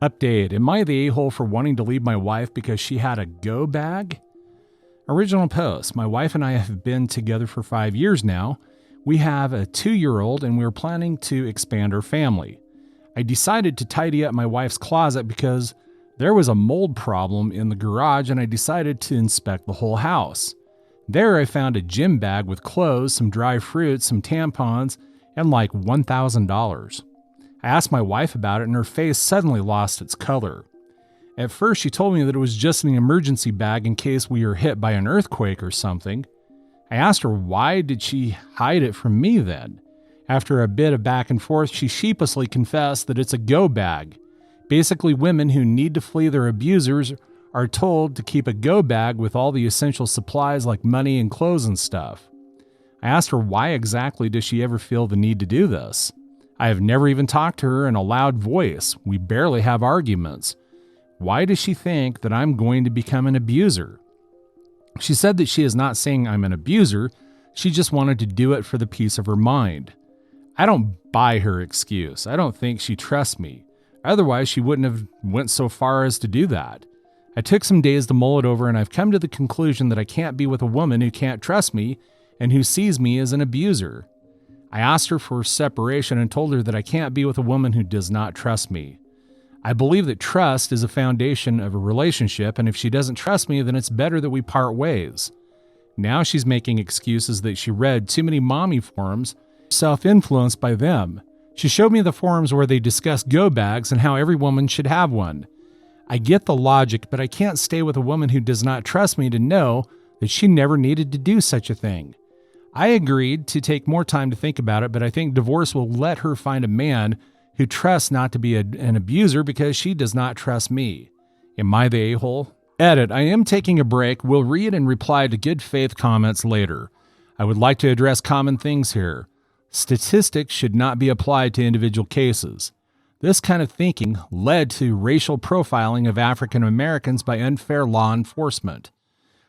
Update. Am I the a-hole for wanting to leave my wife because she had a go bag? Original post. My wife and I have been together for 5 years now. We have a 2-year-old and we're planning to expand our family. I decided to tidy up my wife's closet because there was a mold problem in the garage and I decided to inspect the whole house. There I found a gym bag with clothes, some dry fruits, some tampons, and like $1,000. I asked my wife about it and her face suddenly lost its color. At first she told me that it was just an emergency bag in case we were hit by an earthquake or something. I asked her why did she hide it from me then. After a bit of back and forth, she sheepishly confessed that it's a go bag. Basically, women who need to flee their abusers are told to keep a go bag with all the essential supplies like money and clothes and stuff. I asked her why exactly does she ever feel the need to do this. I have never even talked to her in a loud voice. We barely have arguments. Why does she think that I'm going to become an abuser? She said that she is not saying I'm an abuser. She just wanted to do it for the peace of her mind. I don't buy her excuse. I don't think she trusts me. Otherwise, she wouldn't have went so far as to do that. I took some days to mull it over and I've come to the conclusion that I can't be with a woman who can't trust me and who sees me as an abuser. I asked her for separation and told her that I can't be with a woman who does not trust me. I believe that trust is a foundation of a relationship, and if she doesn't trust me, then it's better that we part ways. Now she's making excuses that she read too many mommy forums, self-influenced by them. She showed me the forums where they discuss go bags and how every woman should have one. I get the logic, but I can't stay with a woman who does not trust me to know that she never needed to do such a thing. I agreed to take more time to think about it, but I think divorce will let her find a man who trusts not to be an abuser because she does not trust me. Am I the a-hole? Edit. I am taking a break. We'll read and reply to good faith comments later. I would like to address common things here. Statistics should not be applied to individual cases. This kind of thinking led to racial profiling of African Americans by unfair law enforcement.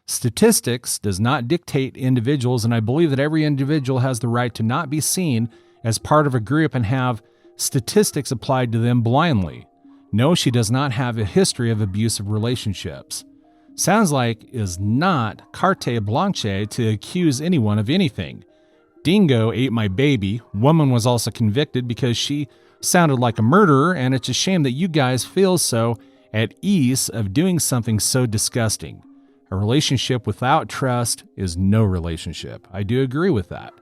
Statistics does not dictate individuals, and I believe that every individual has the right to not be seen as part of a group and have statistics applied to them blindly. No, she does not have a history of abusive relationships. Sounds like is not carte blanche to accuse anyone of anything. Dingo ate my baby. Woman was also convicted because she sounded like a murderer, and it's a shame that you guys feel so at ease of doing something so disgusting. A relationship without trust is no relationship. I do agree with that.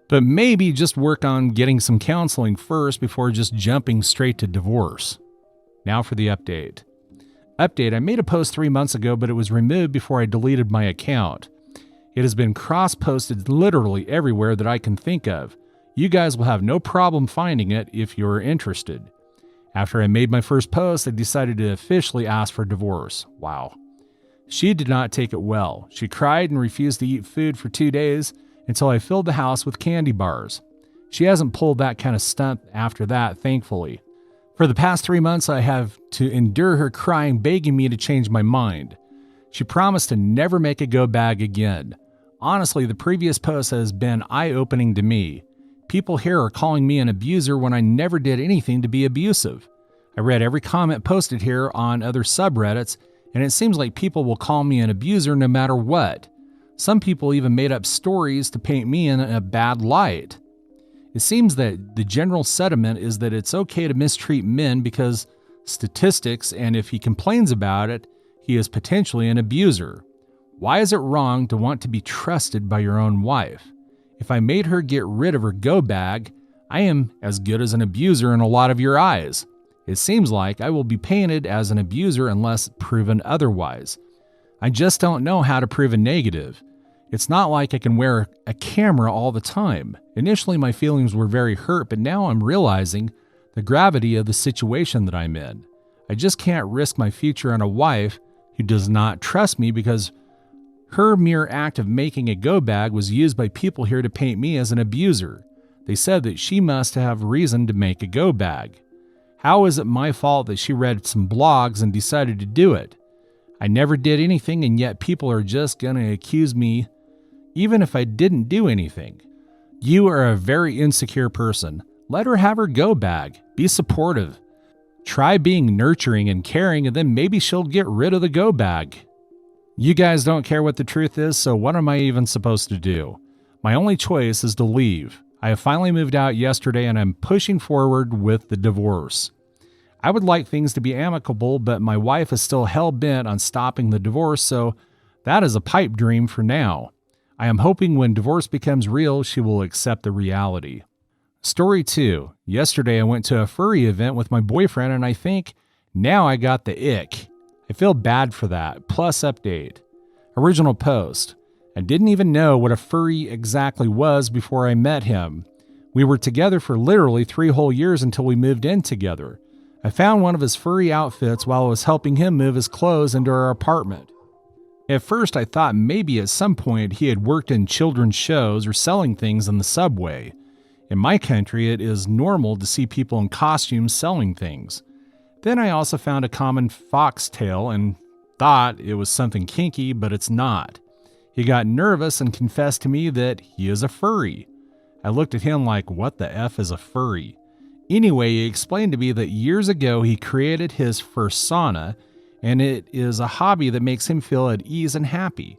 But maybe just work on getting some counseling first before just jumping straight to divorce. Now for the update. Update, I made a post 3 months ago, but it was removed before I deleted my account. It has been cross-posted literally everywhere that I can think of. You guys will have no problem finding it if you're interested. After I made my first post, I decided to officially ask for divorce. Wow. She did not take it well. She cried and refused to eat food for 2 days until I filled the house with candy bars. She hasn't pulled that kind of stunt after that, thankfully. For the past 3 months, I have to endure her crying, begging me to change my mind. She promised to never make a go bag again. Honestly, the previous post has been eye-opening to me. People here are calling me an abuser when I never did anything to be abusive. I read every comment posted here on other subreddits, and it seems like people will call me an abuser no matter what. Some people even made up stories to paint me in a bad light. It seems that the general sentiment is that it's okay to mistreat men because statistics, and if he complains about it, he is potentially an abuser. Why is it wrong to want to be trusted by your own wife? If I made her get rid of her go bag, I am as good as an abuser in a lot of your eyes. It seems like I will be painted as an abuser unless proven otherwise. I just don't know how to prove a negative. It's not like I can wear a camera all the time. Initially, my feelings were very hurt, but now I'm realizing the gravity of the situation that I'm in. I just can't risk my future on a wife who does not trust me because her mere act of making a go bag was used by people here to paint me as an abuser. They said that she must have reason to make a go bag. How is it my fault that she read some blogs and decided to do it? I never did anything, and yet people are just going to accuse me even if I didn't do anything. You are a very insecure person. Let her have her go bag. Be supportive. Try being nurturing and caring, and then maybe she'll get rid of the go bag. You guys don't care what the truth is, so what am I even supposed to do? My only choice is to leave. I have finally moved out yesterday and I'm pushing forward with the divorce. I would like things to be amicable, but my wife is still hell-bent on stopping the divorce, so that is a pipe dream for now. I am hoping when divorce becomes real, she will accept the reality. Story 2. Yesterday I went to a furry event with my boyfriend and I think now I got the ick. I feel bad for that. Plus update. Original post. I didn't even know what a furry exactly was before I met him. We were together for literally 3 whole years until we moved in together. I found one of his furry outfits while I was helping him move his clothes into our apartment. At first I thought maybe at some point he had worked in children's shows or selling things in the subway. In my country, it is normal to see people in costumes selling things. Then I also found a common foxtail and thought it was something kinky, but it's not. He got nervous and confessed to me that he is a furry. I looked at him like, what the F is a furry? Anyway, he explained to me that years ago he created his fursona, and it is a hobby that makes him feel at ease and happy.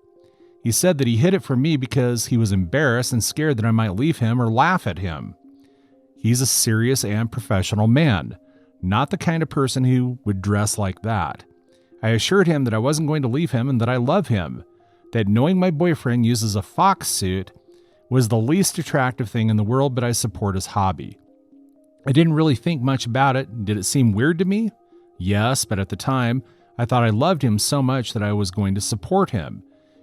He said that he hid it from me because he was embarrassed and scared that I might leave him or laugh at him. He's a serious and professional man, not the kind of person who would dress like that. I assured him that I wasn't going to leave him and that I love him, that knowing my boyfriend uses a fox suit was the least attractive thing in the world, but I support his hobby. I didn't really think much about it. Did it seem weird to me? Yes, but at the time, I thought I loved him so much that I was going to support him.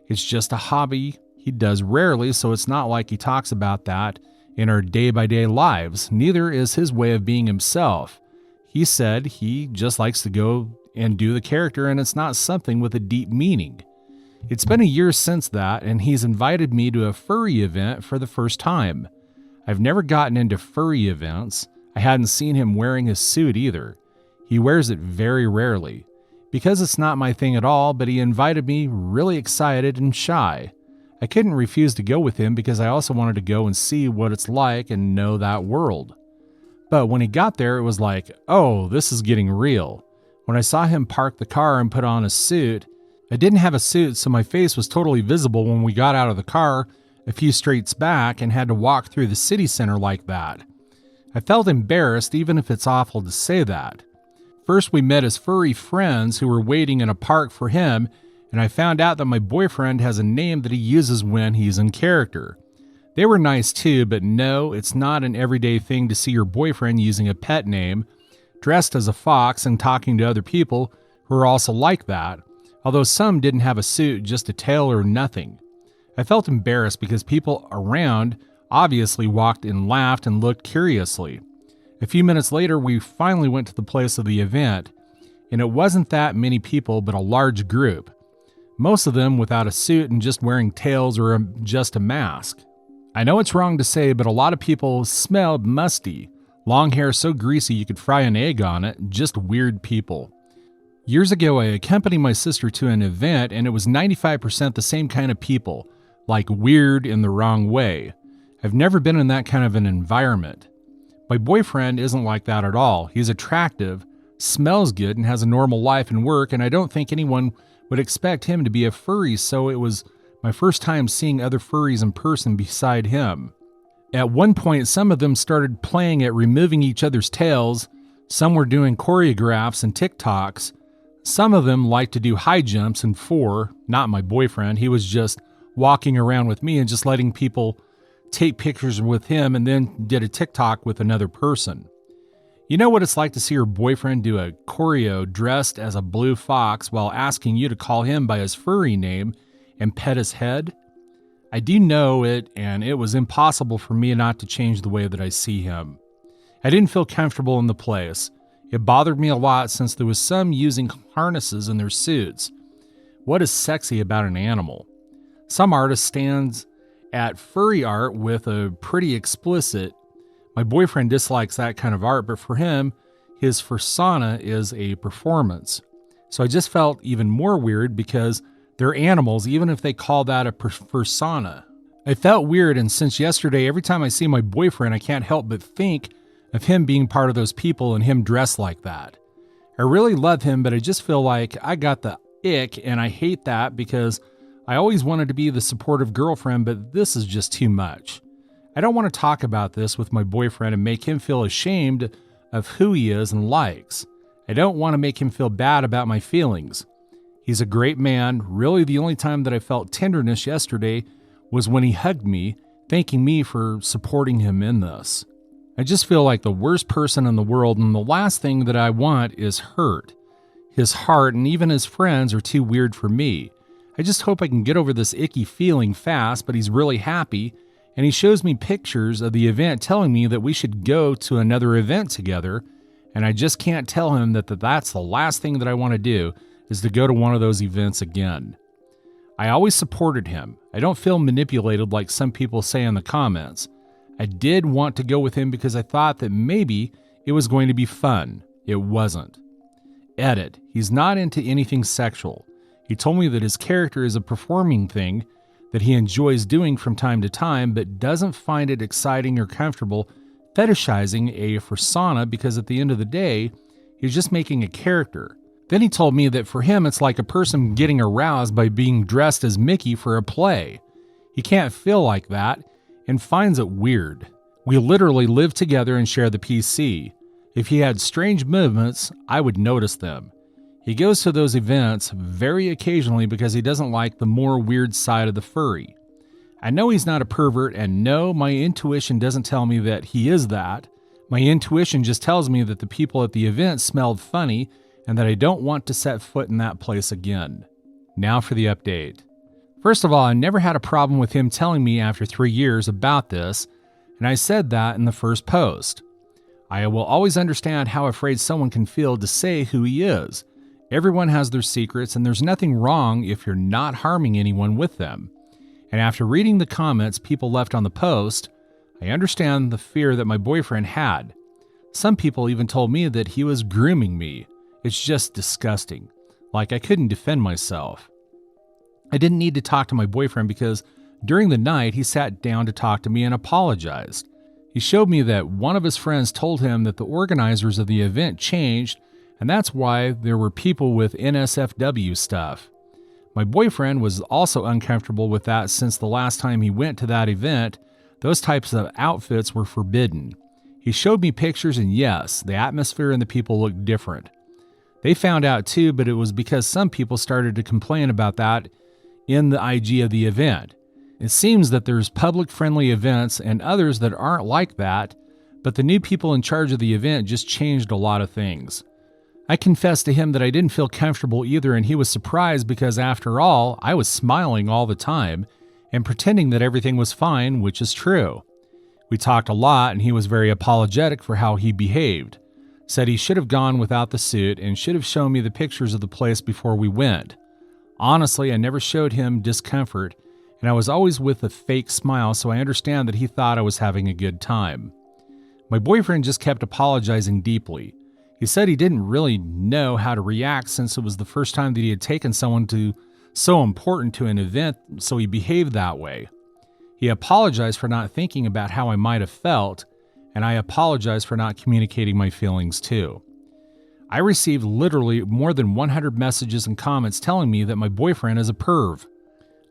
It's just a hobby he does rarely, so it's not like he talks about that in our day-by-day lives. Neither is his way of being himself. He said he just likes to go and do the character, and it's not something with a deep meaning. It's been a year since that, and he's invited me to a furry event for the first time. I've never gotten into furry events. I hadn't seen him wearing his suit either. He wears it very rarely. Because it's not my thing at all, but he invited me really excited and shy. I couldn't refuse to go with him because I also wanted to go and see what it's like and know that world. But when he got there, it was like, oh, this is getting real. When I saw him park the car and put on a suit, I didn't have a suit, so my face was totally visible when we got out of the car a few streets back and had to walk through the city center like that. I felt embarrassed, even if it's awful to say that. First, we met his furry friends who were waiting in a park for him, and I found out that my boyfriend has a name that he uses when he's in character. They were nice too, but no, it's not an everyday thing to see your boyfriend using a pet name, dressed as a fox and talking to other people who are also like that, although some didn't have a suit, just a tail or nothing. I felt embarrassed because people around obviously walked and laughed and looked curiously. A few minutes later, we finally went to the place of the event, and it wasn't that many people, but a large group. Most of them without a suit and just wearing tails or just a mask. I know it's wrong to say, but a lot of people smelled musty. Long hair so greasy you could fry an egg on it, just weird people. Years ago, I accompanied my sister to an event, and it was 95% the same kind of people, like weird in the wrong way. I've never been in that kind of an environment. My boyfriend isn't like that at all. He's attractive, smells good, and has a normal life and work, and I don't think anyone would expect him to be a furry, so it was my first time seeing other furries in person beside him. At one point, some of them started playing at removing each other's tails, some were doing choreographs and TikToks, some of them liked to do high jumps, and not my boyfriend, he was just walking around with me and just letting people take pictures with him and then did a TikTok with another person. You know what it's like to see your boyfriend do a choreo dressed as a blue fox while asking you to call him by his furry name and pet his head? I do know it, and it was impossible for me not to change the way that I see him. I didn't feel comfortable in the place. It bothered me a lot since there was some using harnesses in their suits. What is sexy about an animal? Some artist stands at furry art with a pretty explicit. My boyfriend dislikes that kind of art, but for him, his fursona is a performance. So I just felt even more weird because they're animals, even if they call that a fursona. I felt weird, and since yesterday, every time I see my boyfriend, I can't help but think of him being part of those people and him dressed like that. I really love him, but I just feel like I got the ick, and I hate that because I always wanted to be the supportive girlfriend, but this is just too much. I don't want to talk about this with my boyfriend and make him feel ashamed of who he is and likes. I don't want to make him feel bad about my feelings. He's a great man. Really, the only time that I felt tenderness yesterday was when he hugged me, thanking me for supporting him in this. I just feel like the worst person in the world, and the last thing that I want is hurt. His heart and even his friends are too weird for me. I just hope I can get over this icky feeling fast, but he's really happy, and he shows me pictures of the event telling me that we should go to another event together, and I just can't tell him that that's the last thing that I want to do is to go to one of those events again. I always supported him. I don't feel manipulated like some people say in the comments. I did want to go with him because I thought that maybe it was going to be fun. It wasn't. Edit. He's not into anything sexual. He told me that his character is a performing thing that he enjoys doing from time to time, but doesn't find it exciting or comfortable fetishizing a persona because at the end of the day, he's just making a character. Then he told me that for him, it's like a person getting aroused by being dressed as Mickey for a play. He can't feel like that and finds it weird. We literally live together and share the PC. If he had strange movements, I would notice them. He goes to those events very occasionally because he doesn't like the more weird side of the furry. I know he's not a pervert, and no, my intuition doesn't tell me that he is that. My intuition just tells me that the people at the event smelled funny and that I don't want to set foot in that place again. Now for the update. First of all, I never had a problem with him telling me after 3 years about this, and I said that in the first post. I will always understand how afraid someone can feel to say who he is. Everyone has their secrets, and there's nothing wrong if you're not harming anyone with them. And after reading the comments people left on the post, I understand the fear that my boyfriend had. Some people even told me that he was grooming me. It's just disgusting. Like I couldn't defend myself. I didn't need to talk to my boyfriend because during the night he sat down to talk to me and apologized. He showed me that one of his friends told him that the organizers of the event changed, and that's why there were people with NSFW stuff. My boyfriend was also uncomfortable with that since the last time he went to that event, those types of outfits were forbidden. He showed me pictures, and yes, the atmosphere and the people looked different. They found out too, but it was because some people started to complain about that in the IG of the event. It seems that there's public-friendly events and others that aren't like that, but the new people in charge of the event just changed a lot of things. I confessed to him that I didn't feel comfortable either, and he was surprised because, after all, I was smiling all the time and pretending that everything was fine, which is true. We talked a lot, and he was very apologetic for how he behaved. Said he should have gone without the suit and should have shown me the pictures of the place before we went. Honestly, I never showed him discomfort, and I was always with a fake smile, so I understand that he thought I was having a good time. My boyfriend just kept apologizing deeply. He said he didn't really know how to react since it was the first time that he had taken someone so important to an event, so he behaved that way. He apologized for not thinking about how I might have felt, and I apologized for not communicating my feelings too. I received literally more than 100 messages and comments telling me that my boyfriend is a perv.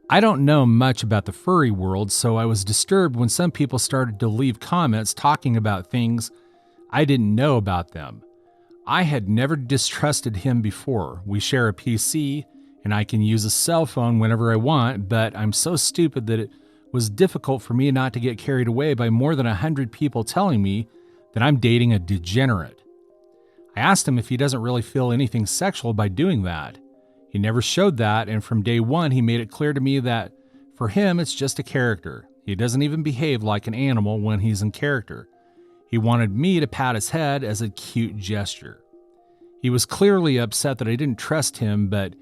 I don't know much about the furry world, so I was disturbed when some people started to leave comments talking about things I didn't know about them. I had never distrusted him before. We share a PC, and I can use a cell phone whenever I want, but I'm so stupid that it was difficult for me not to get carried away by more than 100 people telling me that I'm dating a degenerate. I asked him if he doesn't really feel anything sexual by doing that. He never showed that, and from day one he made it clear to me that for him it's just a character. He doesn't even behave like an animal when he's in character. He wanted me to pat his head as a cute gesture. He was clearly upset that I didn't trust him, but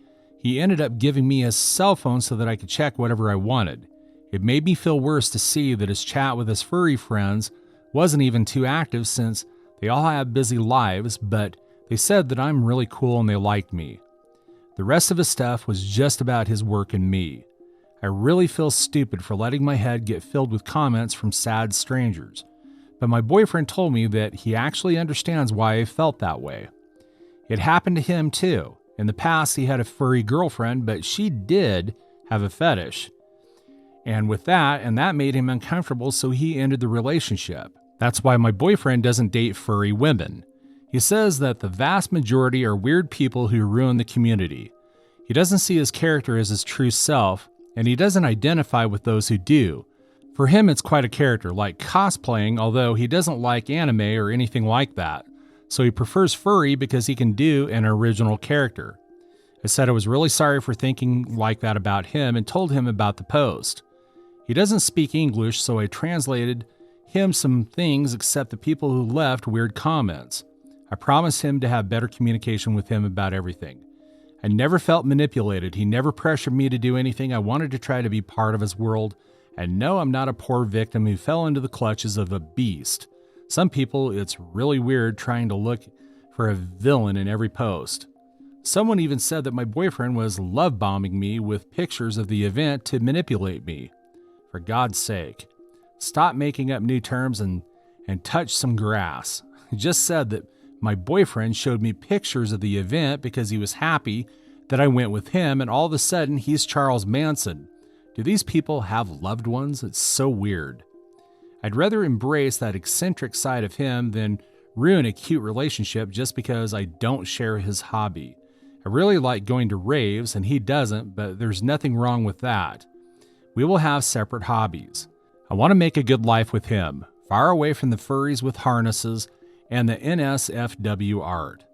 he ended up giving me his cell phone so that I could check whatever I wanted. It made me feel worse to see that his chat with his furry friends wasn't even too active since they all have busy lives, but they said that I'm really cool and they liked me. The rest of his stuff was just about his work and me. I really feel stupid for letting my head get filled with comments from sad strangers, but my boyfriend told me that he actually understands why I felt that way. It happened to him too. In the past, he had a furry girlfriend, but she did have a fetish. And that made him uncomfortable, so he ended the relationship. That's why my boyfriend doesn't date furry women. He says that the vast majority are weird people who ruin the community. He doesn't see his character as his true self, and he doesn't identify with those who do. For him, it's quite a character, like cosplaying, although he doesn't like anime or anything like that. So he prefers furry because he can do an original character. I said I was really sorry for thinking like that about him and told him about the post. He doesn't speak English, so I translated him some things except the people who left weird comments. I promised him to have better communication with him about everything. I never felt manipulated. He never pressured me to do anything. I wanted to try to be part of his world. And no, I'm not a poor victim who fell into the clutches of a beast. Some people, it's really weird trying to look for a villain in every post. Someone even said that my boyfriend was love bombing me with pictures of the event to manipulate me. For God's sake, stop making up new terms and touch some grass. He just said that my boyfriend showed me pictures of the event because he was happy that I went with him, and all of a sudden he's Charles Manson. Do these people have loved ones? It's so weird. I'd rather embrace that eccentric side of him than ruin a cute relationship just because I don't share his hobby. I really like going to raves, and he doesn't, but there's nothing wrong with that. We will have separate hobbies. I want to make a good life with him, far away from the furries with harnesses and the NSFW art.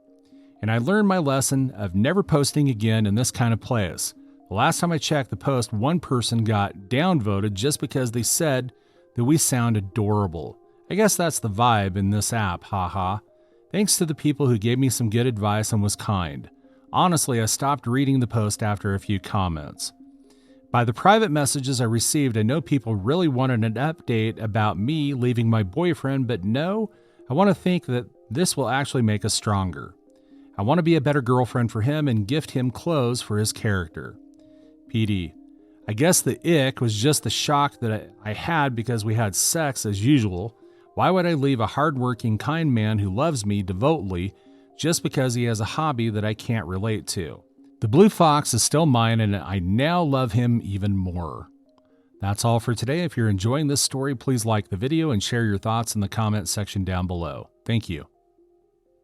And I learned my lesson of never posting again in this kind of place. The last time I checked the post, one person got downvoted just because they said that we sound adorable. I guess that's the vibe in this app, haha. Thanks to the people who gave me some good advice and was kind. Honestly, I stopped reading the post after a few comments. By the private messages I received, I know people really wanted an update about me leaving my boyfriend, but no, I want to think that this will actually make us stronger. I want to be a better girlfriend for him and gift him clothes for his character. PD, I guess the ick was just the shock that I had because we had sex as usual. Why would I leave a hardworking, kind man who loves me devotedly just because he has a hobby that I can't relate to? The blue fox is still mine, and I now love him even more. That's all for today. If you're enjoying this story, please like the video and share your thoughts in the comment section down below. Thank you.